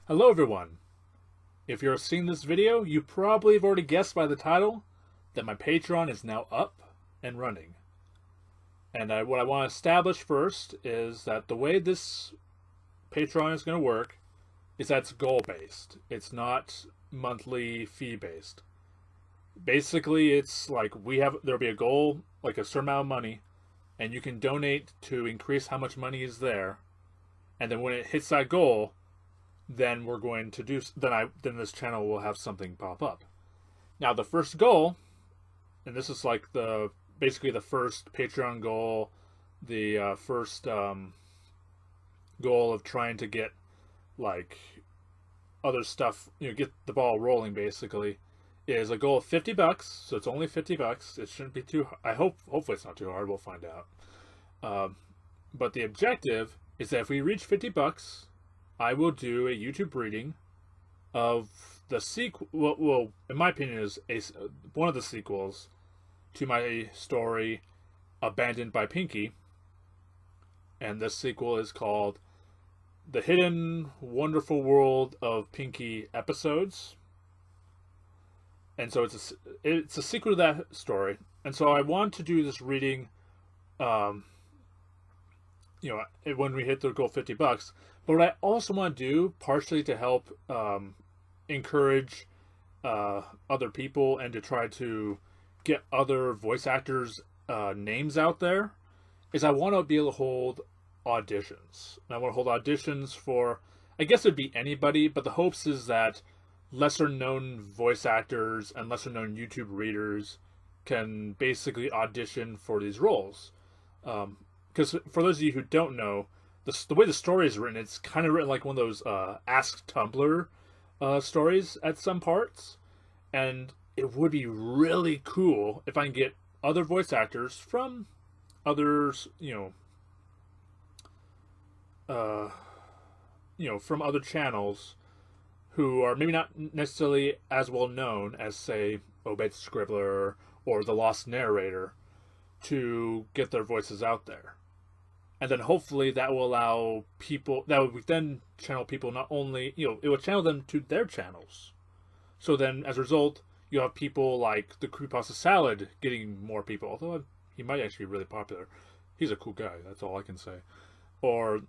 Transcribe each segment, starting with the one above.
Hello everyone! If you're seeing this video, you probably have already guessed by the title that my Patreon is now up and running. And what I want to establish first is that the way this Patreon is going to work is that it's goal-based. It's not monthly fee-based. Basically, it's like there'll be a goal, like a certain amount of money, and you can donate to increase how much money is there. And then when it hits that goal, then we're going to do then this channel will have something pop up. Now the first goal, and this is like basically the first Patreon goal, the first goal of trying to get like other stuff, get the ball rolling, basically, is a goal of $50. So it's only $50. It shouldn't be too. Hopefully it's not too hard. We'll find out. But the objective is that if we reach $50, I will do a YouTube reading of the sequel. Well, in my opinion, is one of the sequels to my story, Abandoned by Pinky. And this sequel is called The Hidden Wonderful World of Pinky Episodes. And so it's a sequel to that story. And so I want to do this reading, when we hit the goal $50. But what I also want to do, partially to help encourage other people and to try to get other voice actors' names out there, is I want to be able to hold auditions. And I want to hold auditions for, I guess it'd be anybody, but the hopes is that lesser known voice actors and lesser known YouTube readers can basically audition for these roles. Because for those of you who don't know, the way the story is written, it's kind of written like one of those Ask Tumblr stories at some parts. And it would be really cool if I can get other voice actors from others, from other channels who are maybe not necessarily as well known as, say, Obed Scribbler or The Lost Narrator, to get their voices out there. And then hopefully that will allow people, that would then channel people not only, it will channel them to their channels. So then as a result, you have people like the Creepypasta Salad getting more people, although he might actually be really popular. He's a cool guy, that's all I can say. Or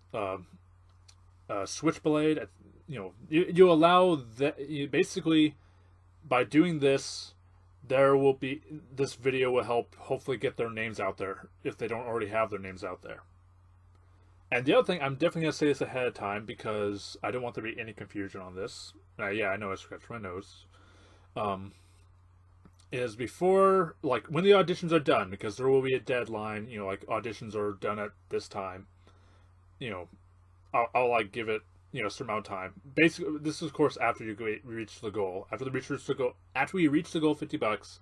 Switchblade, you allow that, basically, by doing this, this video will help hopefully get their names out there if they don't already have their names out there. And the other thing, I'm definitely going to say this ahead of time because I don't want there to be any confusion on this. Yeah, I know I scratched my nose. Is before, like, when the auditions are done, because there will be a deadline, like auditions are done at this time, I'll like give it, a certain amount of time. Basically, this is of course after you reach the goal. After we reach the goal $50,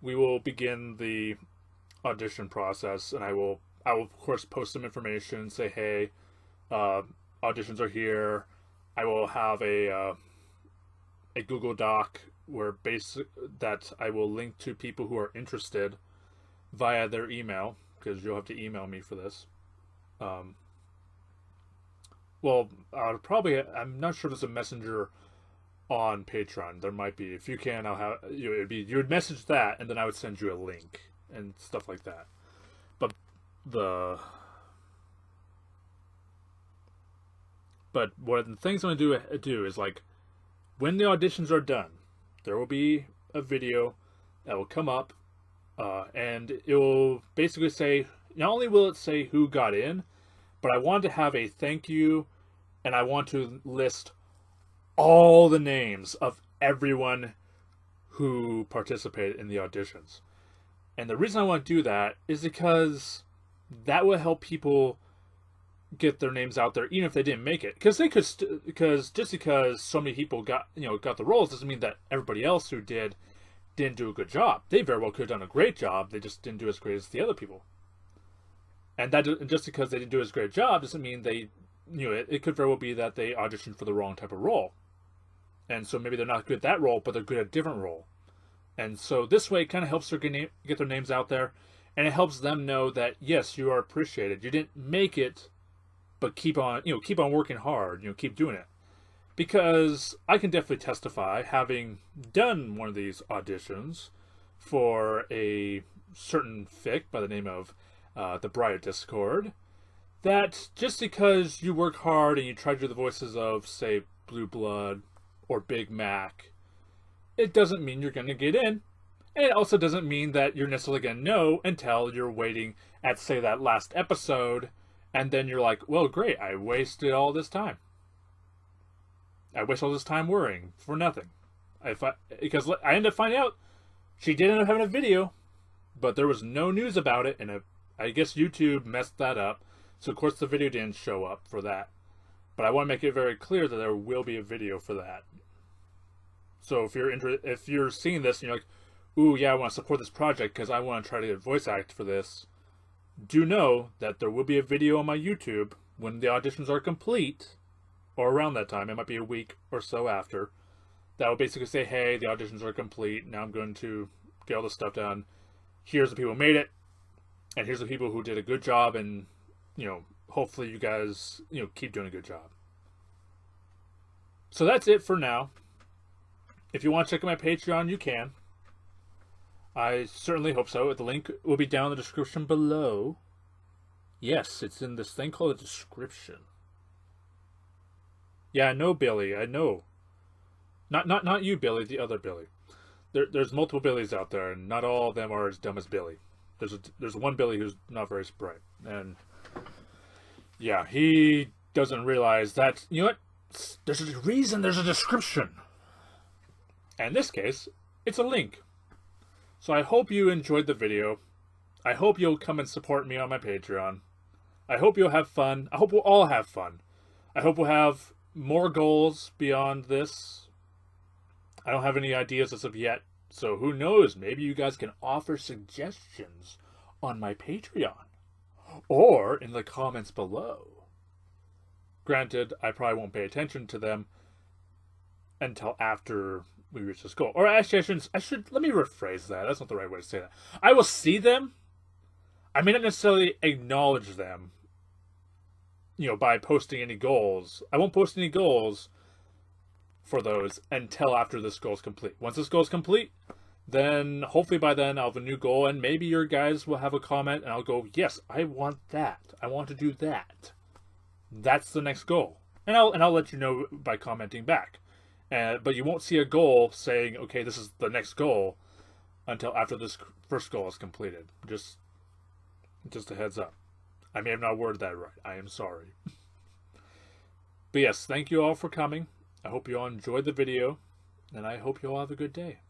we will begin the audition process, and I will of course post some information, say, hey, auditions are here. I will have a Google Doc that I will link to people who are interested via their email, because you'll have to email me for this. Well, I'm not sure if there's a messenger on Patreon. There might be. If you can, I'll have you would message that, and then I would send you a link and stuff like that. But what the things I'm going to do is, like, when the auditions are done, there will be a video that will come up, and it will basically say, not only will it say who got in, but I want to have a thank you, and I want to list all the names of everyone who participated in the auditions. And the reason I want to do that is because that will help people get their names out there, even if they didn't make it. Because just because so many people got the roles doesn't mean that everybody else who didn't do a good job. They very well could have done a great job. They just didn't do as great as the other people. And just because they didn't do as great a job doesn't mean they, it could very well be that they auditioned for the wrong type of role. And so maybe they're not good at that role, but they're good at a different role. And so this way it kind of helps them get their names out there. And it helps them know that, yes, you are appreciated. You didn't make it, but keep on working hard. Keep doing it. because I can definitely testify, having done one of these auditions for a certain fic by the name of The Bride of Discord, that just because you work hard and you try to do the voices of, say, Blue Blood or Big Mac, it doesn't mean you're going to get in. And it also doesn't mean that you're necessarily going to know until you're waiting at, say, that last episode, and then you're like, well, great, I wasted all this time. I wasted all this time worrying for nothing. Because I ended up finding out she did end up having a video, but there was no news about it, and I guess YouTube messed that up. So, of course, the video didn't show up for that. But I want to make it very clear that there will be a video for that. So if you're seeing this and you're like, ooh, yeah, I want to support this project because I want to try to get voice act for this, do know that there will be a video on my YouTube when the auditions are complete, or around that time. It might be a week or so after. That will basically say, hey, the auditions are complete. Now I'm going to get all this stuff done. Here's the people who made it, and here's the people who did a good job, and, hopefully you guys, keep doing a good job. So that's it for now. If you want to check out my Patreon, you can. I certainly hope so. The link will be down in the description below. Yes, it's in this thing called a description. Yeah, I know, Billy. I know. Not you, Billy. The other Billy. There's multiple Billies out there, and not all of them are as dumb as Billy. There's one Billy who's not very bright, and yeah, he doesn't realize that, you know what? There's a reason there's a description. And in this case, it's a link. So I hope you enjoyed the video. I hope you'll come and support me on my Patreon. I hope you'll have fun. I hope we'll all have fun. I hope we'll have more goals beyond this. I don't have any ideas as of yet. So who knows? Maybe you guys can offer suggestions on my Patreon. Or in the comments below. Granted, I probably won't pay attention to them until after we reach this goal. Or actually, let me rephrase that. That's not the right way to say that. I will see them. I may not necessarily acknowledge them, by posting any goals. I won't post any goals for those until after this goal is complete. Once this goal is complete, then hopefully by then I'll have a new goal, and maybe your guys will have a comment, and I'll go, yes, I want that. I want to do that. That's the next goal. And I'll let you know by commenting back. But you won't see a goal saying, okay, this is the next goal until after this first goal is completed. Just a heads up. I may have not worded that right. I am sorry. But yes, thank you all for coming. I hope you all enjoyed the video, and I hope you all have a good day.